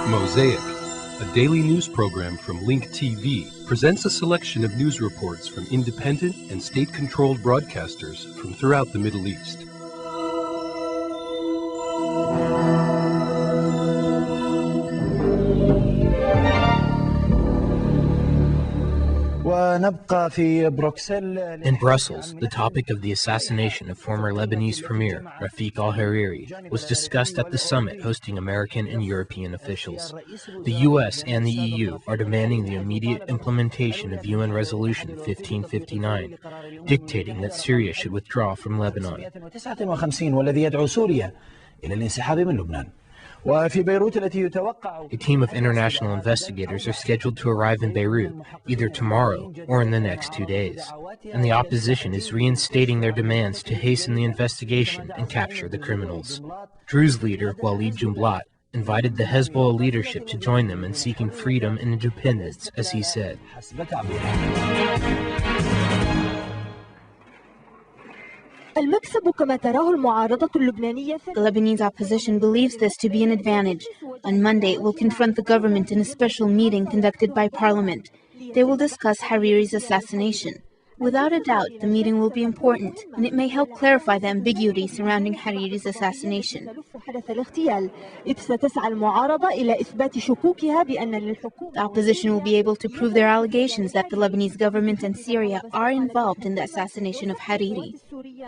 Mosaic, a daily news program from Link TV, presents a selection of news reports from independent and state-controlled broadcasters from throughout the Middle East. In Brussels, the topic of the assassination of former Lebanese Premier Rafik al-Hariri was discussed at the summit hosting American and European officials. The U.S. and the EU are demanding the immediate implementation of UN Resolution 1559, dictating that Syria should withdraw from Lebanon. A team of international investigators are scheduled to arrive in Beirut either tomorrow or in the next 2 days, and the opposition is reinstating their demands to hasten the investigation and capture the criminals. Druze leader Walid Jumblat invited the Hezbollah leadership to join them in seeking freedom and independence, as he said. The Lebanese opposition believes this to be an advantage. On Monday, it will confront the government in a special meeting conducted by Parliament. They will discuss Hariri's assassination. Without a doubt, the meeting will be important, and it may help clarify the ambiguity surrounding Hariri's assassination. The opposition will be able to prove their allegations that the Lebanese government and Syria are involved in the assassination of Hariri,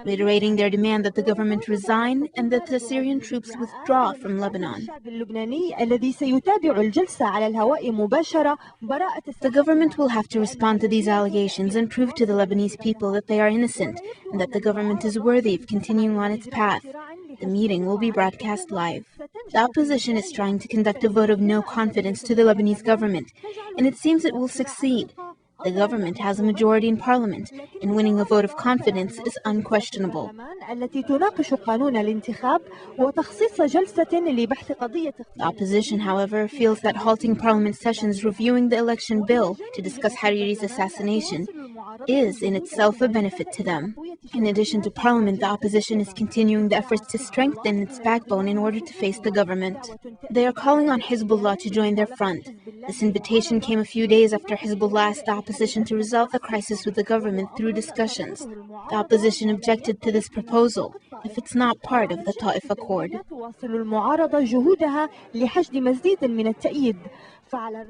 reiterating their demand that the government resign and that the Syrian troops withdraw from Lebanon. The government will have to respond to these allegations and prove to the Lebanese people that they are innocent and that the government is worthy of continuing on its path. The meeting will be broadcast live. The opposition is trying to conduct a vote of no confidence to the Lebanese government, and it seems it will succeed. The government has a majority in parliament, and winning a vote of confidence is unquestionable. The opposition, however, feels that halting parliament sessions reviewing the election bill to discuss Hariri's assassination is in itself a benefit to them. In addition to parliament, the opposition is continuing the efforts to strengthen its backbone in order to face the government. They are calling on Hezbollah to join their front. This invitation came a few days after Hezbollah asked the opposition to resolve the crisis with the government through discussions. The opposition objected to this proposal, if it's not part of the Ta'if Accord.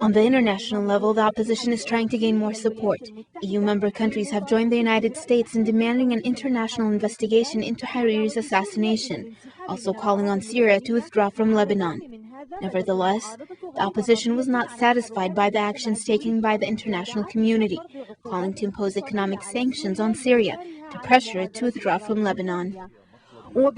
On the international level, the opposition is trying to gain more support. EU member countries have joined the United States in demanding an international investigation into Hariri's assassination, also calling on Syria to withdraw from Lebanon. Nevertheless, the opposition was not satisfied by the actions taken by the international community, calling to impose economic sanctions on Syria to pressure it to withdraw from Lebanon. With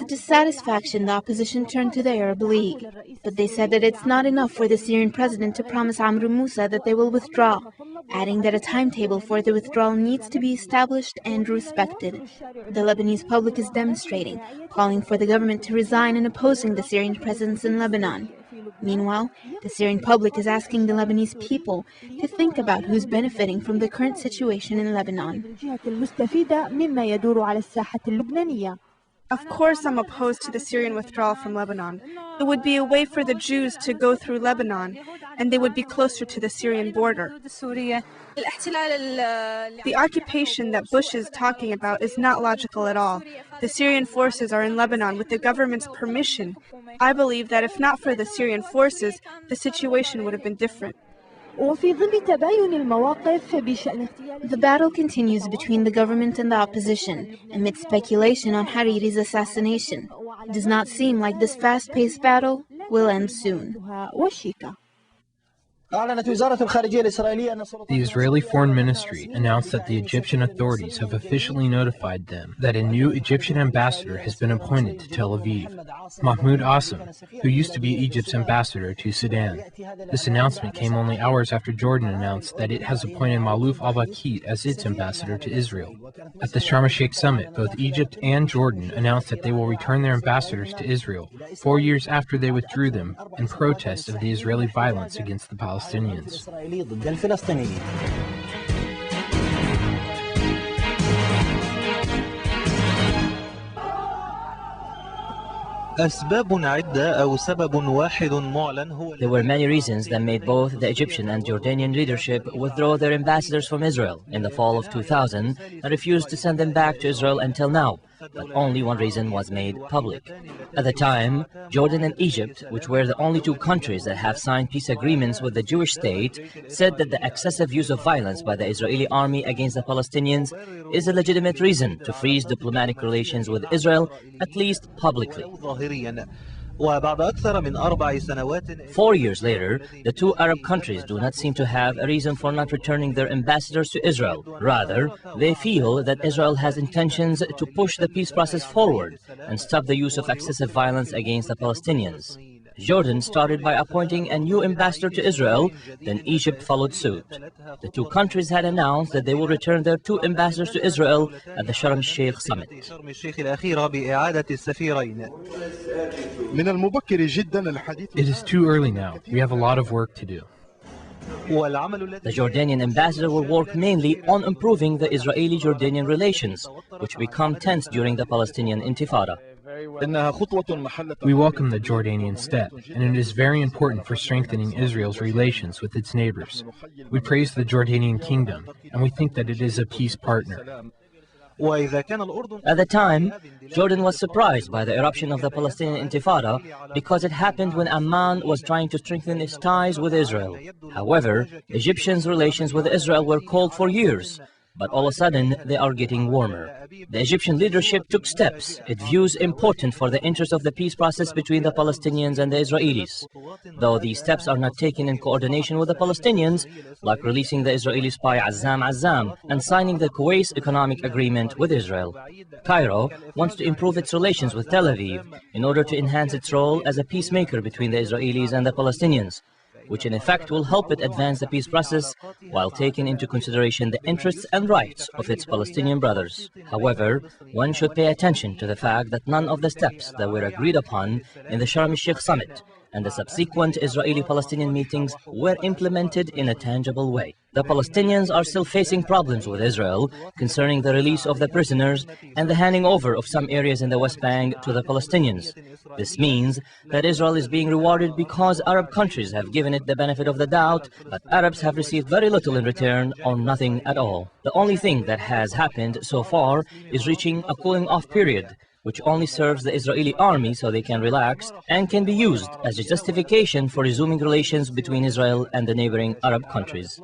dissatisfaction, the opposition turned to the Arab League, but they said that it's not enough for the Syrian president to promise Amr Moussa that they will withdraw, adding that a timetable for the withdrawal needs to be established and respected. The Lebanese public is demonstrating, calling for the government to resign and opposing the Syrian presence in Lebanon. Meanwhile, the Syrian public is asking the Lebanese people to think about who's benefiting from the current situation in Lebanon. Of course, I'm opposed to the Syrian withdrawal from Lebanon. It would be a way for the Jews to go through Lebanon, and they would be closer to the Syrian border. The occupation that Bush is talking about is not logical at all. The Syrian forces are in Lebanon with the government's permission. I believe that if not for the Syrian forces, the situation would have been different. The battle continues between the government and the opposition, amid speculation on Hariri's assassination. It does not seem like this fast-paced battle will end soon. The Israeli Foreign Ministry announced that the Egyptian authorities have officially notified them that a new Egyptian ambassador has been appointed to Tel Aviv, Mahmoud Asim, who used to be Egypt's ambassador to Sudan. This announcement came only hours after Jordan announced that it has appointed Malouf al-Bakit as its ambassador to Israel. At the Sharm el-Sheikh summit, both Egypt and Jordan announced that they will return their ambassadors to Israel 4 years after they withdrew them in protest of the Israeli violence against the Palestinians. There were many reasons that made both the Egyptian and Jordanian leadership withdraw their ambassadors from Israel in the fall of 2000 and refused to send them back to Israel until now. But only one reason was made public. At the time, Jordan and Egypt, which were the only two countries that have signed peace agreements with the Jewish state, said that the excessive use of violence by the Israeli army against the Palestinians is a legitimate reason to freeze diplomatic relations with Israel, at least publicly. 4 years later, the two Arab countries do not seem to have a reason for not returning their ambassadors to Israel. Rather, they feel that Israel has intentions to push the peace process forward and stop the use of excessive violence against the Palestinians. Jordan started by appointing a new ambassador to Israel, then Egypt followed suit. The two countries had announced that they will return their two ambassadors to Israel at the Sharm el-Sheikh summit. It is too early now. We have a lot of work to do. The Jordanian ambassador will work mainly on improving the Israeli-Jordanian relations, which become tense during the Palestinian Intifada. We welcome the Jordanian step, and it is very important for strengthening Israel's relations with its neighbors. We praise the Jordanian kingdom, and we think that it is a peace partner. At the time, Jordan was surprised by the eruption of the Palestinian Intifada because it happened when Amman was trying to strengthen its ties with Israel. However, Egyptians' relations with Israel were cold for years, but all of a sudden they are getting warmer. The Egyptian leadership took steps it views important for the interest of the peace process between the Palestinians and the Israelis. Though these steps are not taken in coordination with the Palestinians, like releasing the Israeli spy Azzam and signing the Kuwait Economic Agreement with Israel. Cairo wants to improve its relations with Tel Aviv in order to enhance its role as a peacemaker between the Israelis and the Palestinians, which in effect will help it advance the peace process while taking into consideration the interests and rights of its Palestinian brothers. However, one should pay attention to the fact that none of the steps that were agreed upon in the Sharm el-Sheikh summit and the subsequent Israeli-Palestinian meetings were implemented in a tangible way. The Palestinians are still facing problems with Israel concerning the release of the prisoners and the handing over of some areas in the West Bank to the Palestinians. This means that Israel is being rewarded because Arab countries have given it the benefit of the doubt, but Arabs have received very little in return or nothing at all. The only thing that has happened so far is reaching a cooling-off period, which only serves the Israeli army so they can relax and can be used as a justification for resuming relations between Israel and the neighboring Arab countries.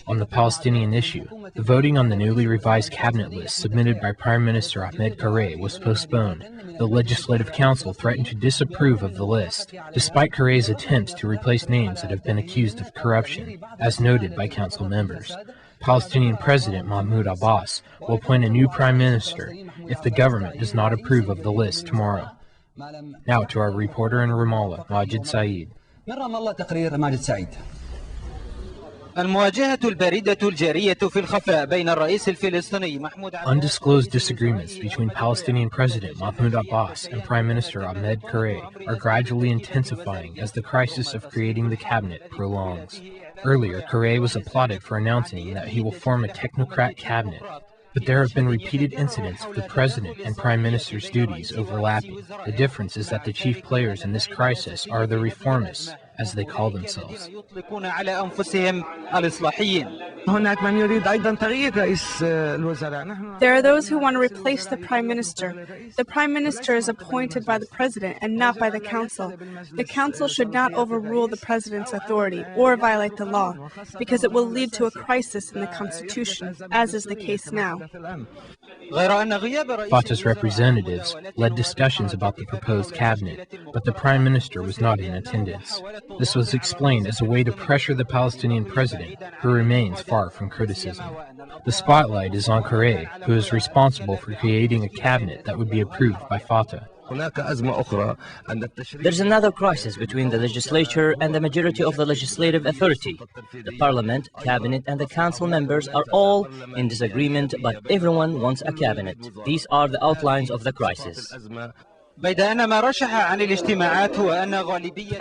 On the Palestinian issue, the voting on the newly revised cabinet list submitted by Prime Minister Ahmed Kareh was postponed. The Legislative Council threatened to disapprove of the list, despite Kareh's attempts to replace names that have been accused of corruption, as noted by council members. Palestinian President Mahmoud Abbas will appoint a new prime minister if the government does not approve of the list tomorrow. Now to our reporter in Ramallah, Majid Saeed. Undisclosed disagreements between Palestinian President Mahmoud Abbas and Prime Minister Ahmed Kareh are gradually intensifying as the crisis of creating the cabinet prolongs. Earlier, Kareh was applauded for announcing that he will form a technocrat cabinet, but there have been repeated incidents of the President and Prime Minister's duties overlapping. The difference is that the chief players in this crisis are the reformists, as they call themselves. There are those who want to replace the Prime Minister. The Prime Minister is appointed by the President and not by the Council. The Council should not overrule the President's authority or violate the law, because it will lead to a crisis in the Constitution, as is the case now. Fatah's representatives led discussions about the proposed cabinet, but the Prime Minister was not in attendance. This was explained as a way to pressure the Palestinian president, who remains far from criticism. The spotlight is on Kareh, who is responsible for creating a cabinet that would be approved by Fatah. There's another crisis between the legislature and the majority of the legislative authority. The parliament, cabinet, and the council members are all in disagreement, but everyone wants a cabinet. These are the outlines of the crisis. The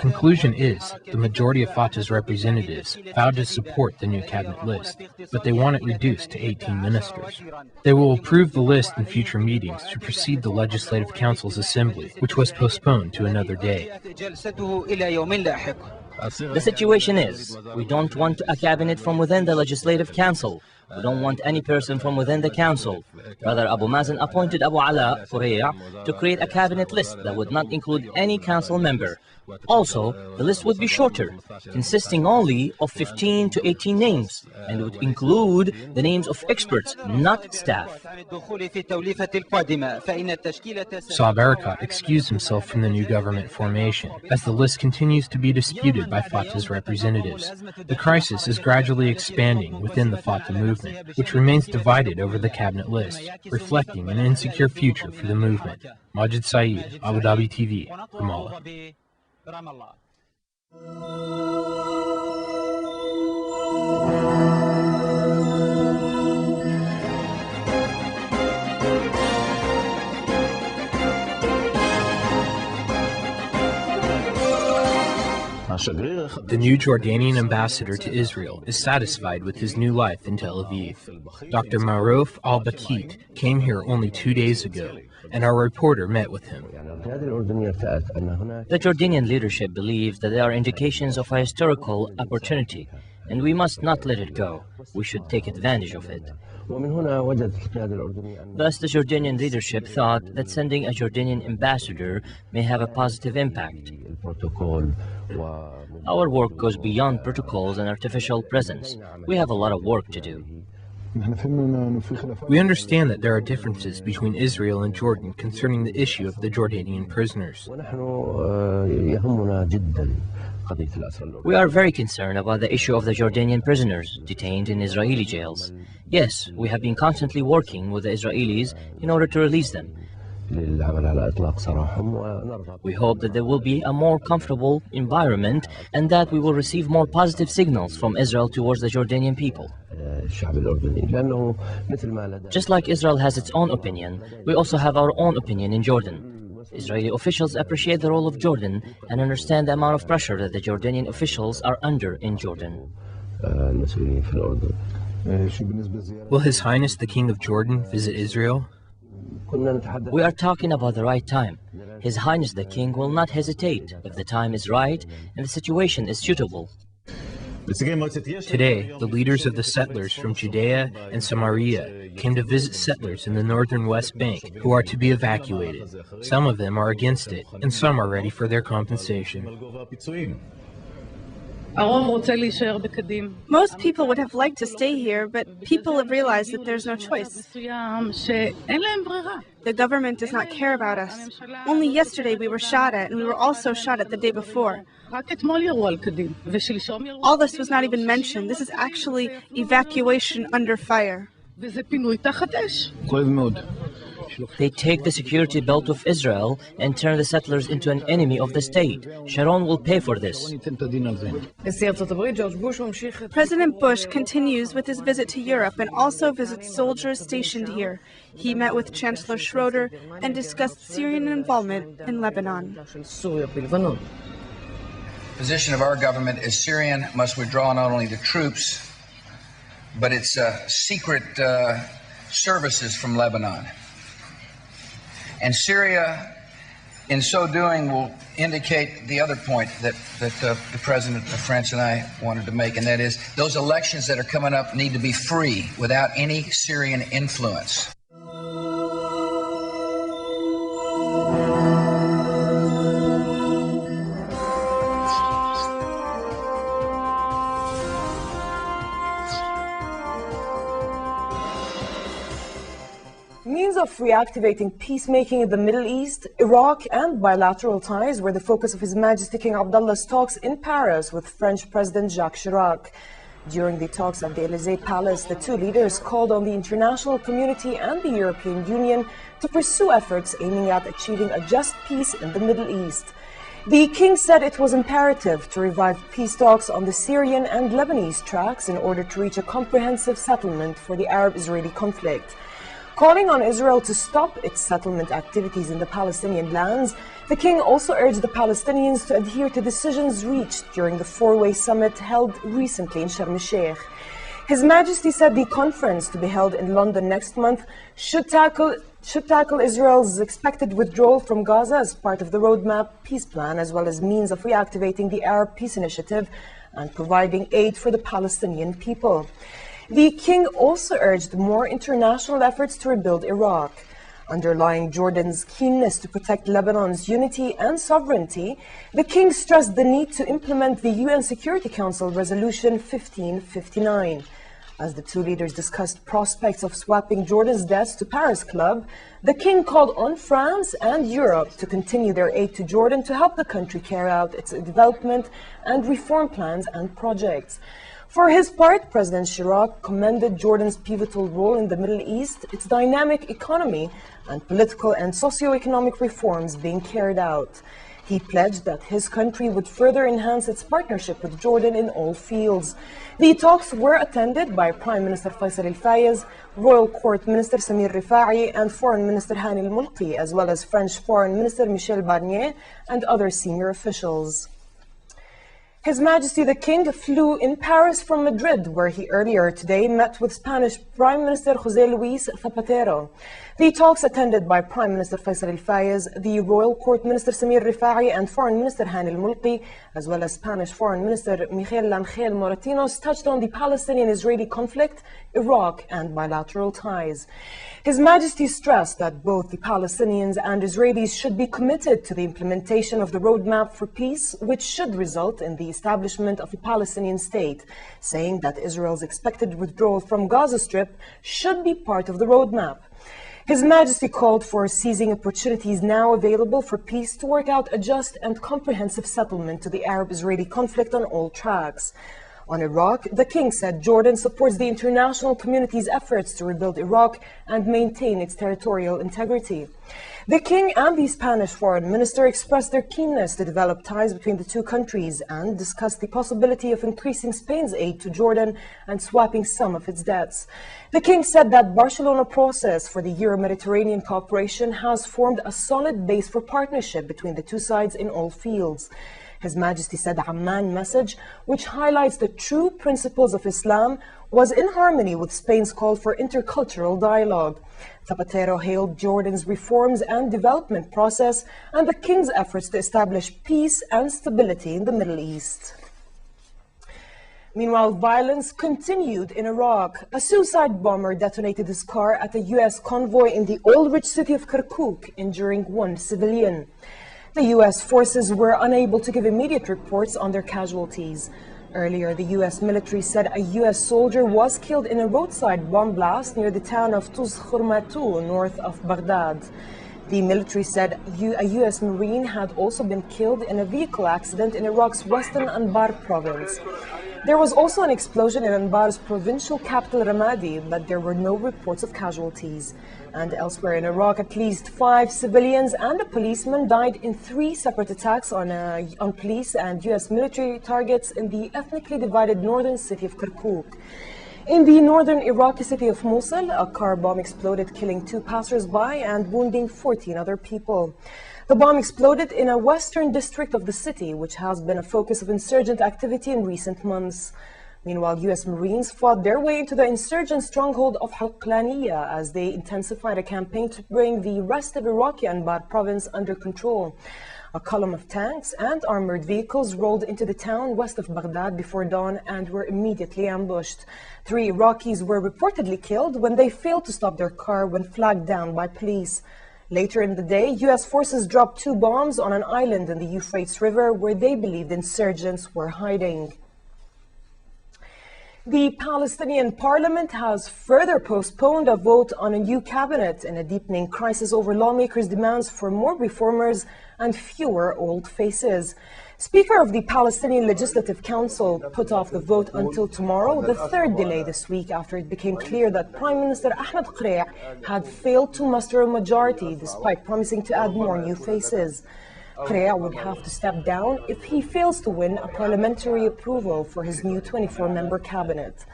conclusion is the majority of Fatah's representatives vowed to support the new cabinet list, but they want it reduced to 18 ministers. They will approve the list in future meetings to precede the Legislative Council's assembly, which was postponed to another day. The situation is, we don't want a cabinet from within the Legislative Council. We don't want any person from within the council. Rather, Abu Mazen appointed Abu Ala Fureya to create a cabinet list that would not include any council member. Also, the list would be shorter, consisting only of 15 to 18 names, and would include the names of experts, not staff. Saab Erekat excused himself from the new government formation, as the list continues to be disputed by Fatah's representatives. The crisis is gradually expanding within the Fatah movement, which remains divided over the cabinet list, reflecting an insecure future for the movement. Majid Saeed, Abu Dhabi TV, Ramallah. The new Jordanian ambassador to Israel is satisfied with his new life in Tel Aviv. Dr. Marouf al-Bakit came here only 2 days ago, and our reporter met with him. The Jordanian leadership believes that there are indications of a historical opportunity, and we must not let it go. We should take advantage of it. Thus, the Jordanian leadership thought that sending a Jordanian ambassador may have a positive impact. Our work goes beyond protocols and artificial presence. We have a lot of work to do. We understand that there are differences between Israel and Jordan concerning the issue of the Jordanian prisoners. We are very concerned about the issue of the Jordanian prisoners detained in Israeli jails. Yes, we have been constantly working with the Israelis in order to release them. We hope that there will be a more comfortable environment and that we will receive more positive signals from Israel towards the Jordanian people. Just like Israel has its own opinion, we also have our own opinion in Jordan. Israeli officials appreciate the role of Jordan and understand the amount of pressure that the Jordanian officials are under in Jordan. Will His Highness the King of Jordan visit Israel? We are talking about the right time. His Highness the King will not hesitate if the time is right and the situation is suitable. Today, the leaders of the settlers from Judea and Samaria came to visit settlers in the northern West Bank who are to be evacuated. Some of them are against it, and some are ready for their compensation. Most people would have liked to stay here, but people have realized that there's no choice. The government does not care about us. Only yesterday we were shot at, and we were also shot at the day before. All this was not even mentioned. This is actually evacuation under fire. They take the security belt of Israel and turn the settlers into an enemy of the state. Sharon will pay for this. President Bush continues with his visit to Europe and also visits soldiers stationed here. He met with Chancellor Schroeder and discussed Syrian involvement in Lebanon. The position of our government is Syrian must withdraw not only the troops, but its secret services from Lebanon. And Syria, in so doing, will indicate the other point that the President of France and I wanted to make, and that is those elections that are coming up need to be free without any Syrian influence. Means of reactivating peacemaking in the Middle East, Iraq and bilateral ties were the focus of His Majesty King Abdullah's talks in Paris with French President Jacques Chirac. During the talks at the Élysée Palace, the two leaders called on the international community and the European Union to pursue efforts aiming at achieving a just peace in the Middle East. The king said it was imperative to revive peace talks on the Syrian and Lebanese tracks in order to reach a comprehensive settlement for the Arab-Israeli conflict. Calling on Israel to stop its settlement activities in the Palestinian lands, the king also urged the Palestinians to adhere to decisions reached during the four-way summit held recently in Sharm el-Sheikh. His Majesty said the conference, to be held in London next month, should tackle Israel's expected withdrawal from Gaza as part of the roadmap peace plan, as well as means of reactivating the Arab Peace Initiative and providing aid for the Palestinian people. The king also urged more international efforts to rebuild Iraq. Underlying Jordan's keenness to protect Lebanon's unity and sovereignty, the king stressed the need to implement the UN Security Council Resolution 1559. As the two leaders discussed prospects of swapping Jordan's debts to Paris Club, the king called on France and Europe to continue their aid to Jordan to help the country carry out its development and reform plans and projects. For his part, President Chirac commended Jordan's pivotal role in the Middle East, its dynamic economy, and political and socio-economic reforms being carried out. He pledged that his country would further enhance its partnership with Jordan in all fields. The talks were attended by Prime Minister Faisal Al-Fayez, Royal Court Minister Samir Rifai, and Foreign Minister Hani Al-Mulki, as well as French Foreign Minister Michel Barnier and other senior officials. His Majesty the King flew in Paris from Madrid, where he earlier today met with Spanish Prime Minister José Luis Zapatero. The talks, attended by Prime Minister Faisal Al-Fayez, the Royal Court Minister Samir Rifai, and Foreign Minister Hani Al-Mulki, as well as Spanish Foreign Minister Miguel Angel Moratinos, touched on the Palestinian-Israeli conflict, Iraq, and bilateral ties. His Majesty stressed that both the Palestinians and Israelis should be committed to the implementation of the roadmap for peace, which should result in the establishment of a Palestinian state, saying that Israel's expected withdrawal from Gaza Strip should be part of the roadmap. His Majesty called for seizing opportunities now available for peace to work out a just and comprehensive settlement to the Arab-Israeli conflict on all tracks. On Iraq, the king said Jordan supports the international community's efforts to rebuild Iraq and maintain its territorial integrity. The king and the Spanish foreign minister expressed their keenness to develop ties between the two countries and discussed the possibility of increasing Spain's aid to Jordan and swapping some of its debts. The king said that Barcelona process for the Euro-Mediterranean cooperation has formed a solid base for partnership between the two sides in all fields. His Majesty said the Amman message, which highlights the true principles of Islam, was in harmony with Spain's call for intercultural dialogue. Zapatero hailed Jordan's reforms and development process and the king's efforts to establish peace and stability in the Middle East. Meanwhile, violence continued in Iraq. A suicide bomber detonated his car at a U.S. convoy in the oil-rich city of Kirkuk, injuring one civilian. The U.S. forces were unable to give immediate reports on their casualties. Earlier, the U.S. military said a U.S. soldier was killed in a roadside bomb blast near the town of Tuz Khurmatu, north of Baghdad. The military said a U.S. Marine had also been killed in a vehicle accident in Iraq's western Anbar province. There was also an explosion in Anbar's provincial capital Ramadi, but there were no reports of casualties. And elsewhere in Iraq, at least 5 civilians and a policeman died in 3 separate attacks on police and U.S. military targets in the ethnically divided northern city of Kirkuk. In the northern Iraqi city of Mosul, a car bomb exploded, killing 2 passers-by and wounding 14 other people. The bomb exploded in a western district of the city, which has been a focus of insurgent activity in recent months. Meanwhile, U.S. Marines fought their way into the insurgent stronghold of Halqaniya as they intensified a campaign to bring the rest of Iraqi Anbar province under control. A column of tanks and armored vehicles rolled into the town west of Baghdad before dawn and were immediately ambushed. 3 Iraqis were reportedly killed when they failed to stop their car when flagged down by police. Later in the day, U.S. forces dropped 2 bombs on an island in the Euphrates River where they believed insurgents were hiding. The Palestinian parliament has further postponed a vote on a new cabinet in a deepening crisis over lawmakers' demands for more reformers and fewer old faces. Speaker of the Palestinian Legislative Council put off the vote until tomorrow, the 3rd delay this week after it became clear that Prime Minister Ahmed Qurayh had failed to muster a majority despite promising to add more new faces. Quraysh would have to step down if he fails to win a parliamentary approval for his new 24-member cabinet.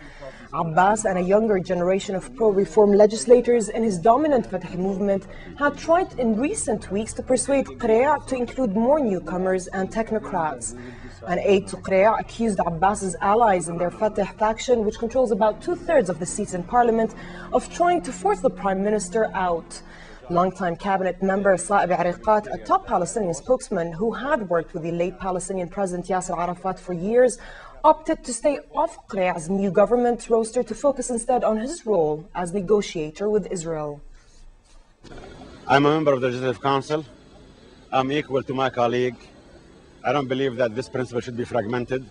Abbas and a younger generation of pro-reform legislators in his dominant Fatah movement had tried in recent weeks to persuade Quraysh to include more newcomers and technocrats. An aide to Quraysh accused Abbas's allies in their Fatah faction, which controls about 2/3 of the seats in parliament, of trying to force the prime minister out. Longtime cabinet member Saeb Ariqat, a top Palestinian spokesman who had worked with the late Palestinian President Yasser Arafat for years, opted to stay off Quraysh's new government roster to focus instead on his role as negotiator with Israel. I'm a member of the Legislative Council. I'm equal to my colleague. I don't believe that this principle should be fragmented.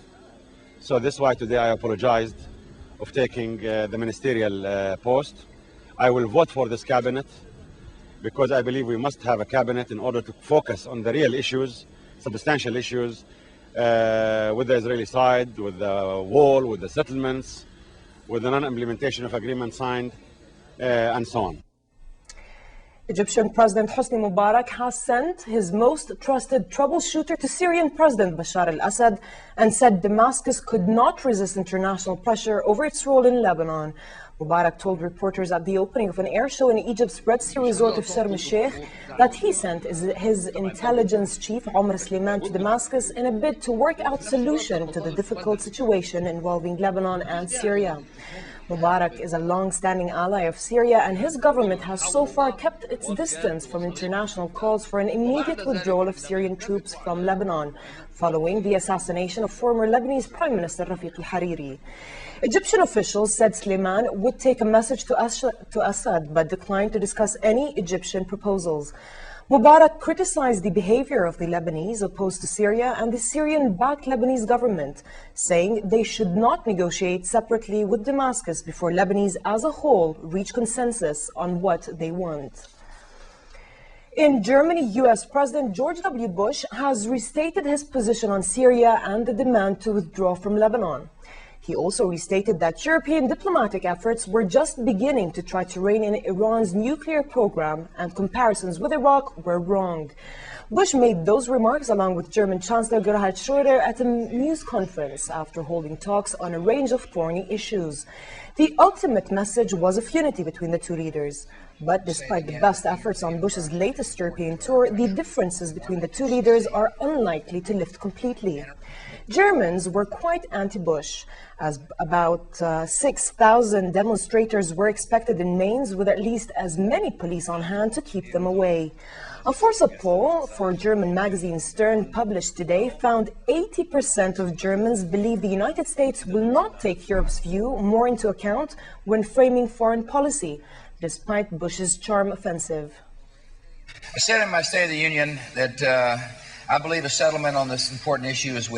So this is why today I apologized of taking the ministerial post. I will vote for this cabinet because I believe we must have a cabinet in order to focus on the real issues, substantial issues, with the Israeli side, with the wall, with the settlements, with the non-implementation of agreements signed, and so on. Egyptian President Hosni Mubarak has sent his most trusted troubleshooter to Syrian President Bashar al-Assad and said Damascus could not resist international pressure over its role in Lebanon. Mubarak told reporters at the opening of an air show in Egypt's Red Sea resort of Sharm el-Sheikh that he sent his intelligence chief Omar Sleiman to Damascus in a bid to work out solution to the difficult situation involving Lebanon and Syria. Mubarak is a long-standing ally of Syria, and his government has so far kept its distance from international calls for an immediate withdrawal of Syrian troops from Lebanon, following the assassination of former Lebanese Prime Minister Rafiq al-Hariri. Egyptian officials said Sleiman would take a message to Assad, but declined to discuss any Egyptian proposals. Mubarak criticized the behavior of the Lebanese opposed to Syria and the Syrian-backed Lebanese government, saying they should not negotiate separately with Damascus before Lebanese as a whole reach consensus on what they want. In Germany, U.S. President George W. Bush has restated his position on Syria and the demand to withdraw from Lebanon. He also restated that European diplomatic efforts were just beginning to try to rein in Iran's nuclear program, and comparisons with Iraq were wrong. Bush made those remarks along with German Chancellor Gerhard Schröder at a news conference after holding talks on a range of thorny issues. The ultimate message was of unity between the two leaders. But despite the best efforts on Bush's latest European tour, the differences between the two leaders are unlikely to lift completely. Germans were quite anti-Bush, as about 6,000 demonstrators were expected in Mainz, with at least as many police on hand to keep them away. A Forsa poll for German magazine Stern published today found 80% of Germans believe the United States will not take Europe's view more into account when framing foreign policy, despite Bush's charm offensive. I said in my State of the Union that I believe a settlement on this important issue is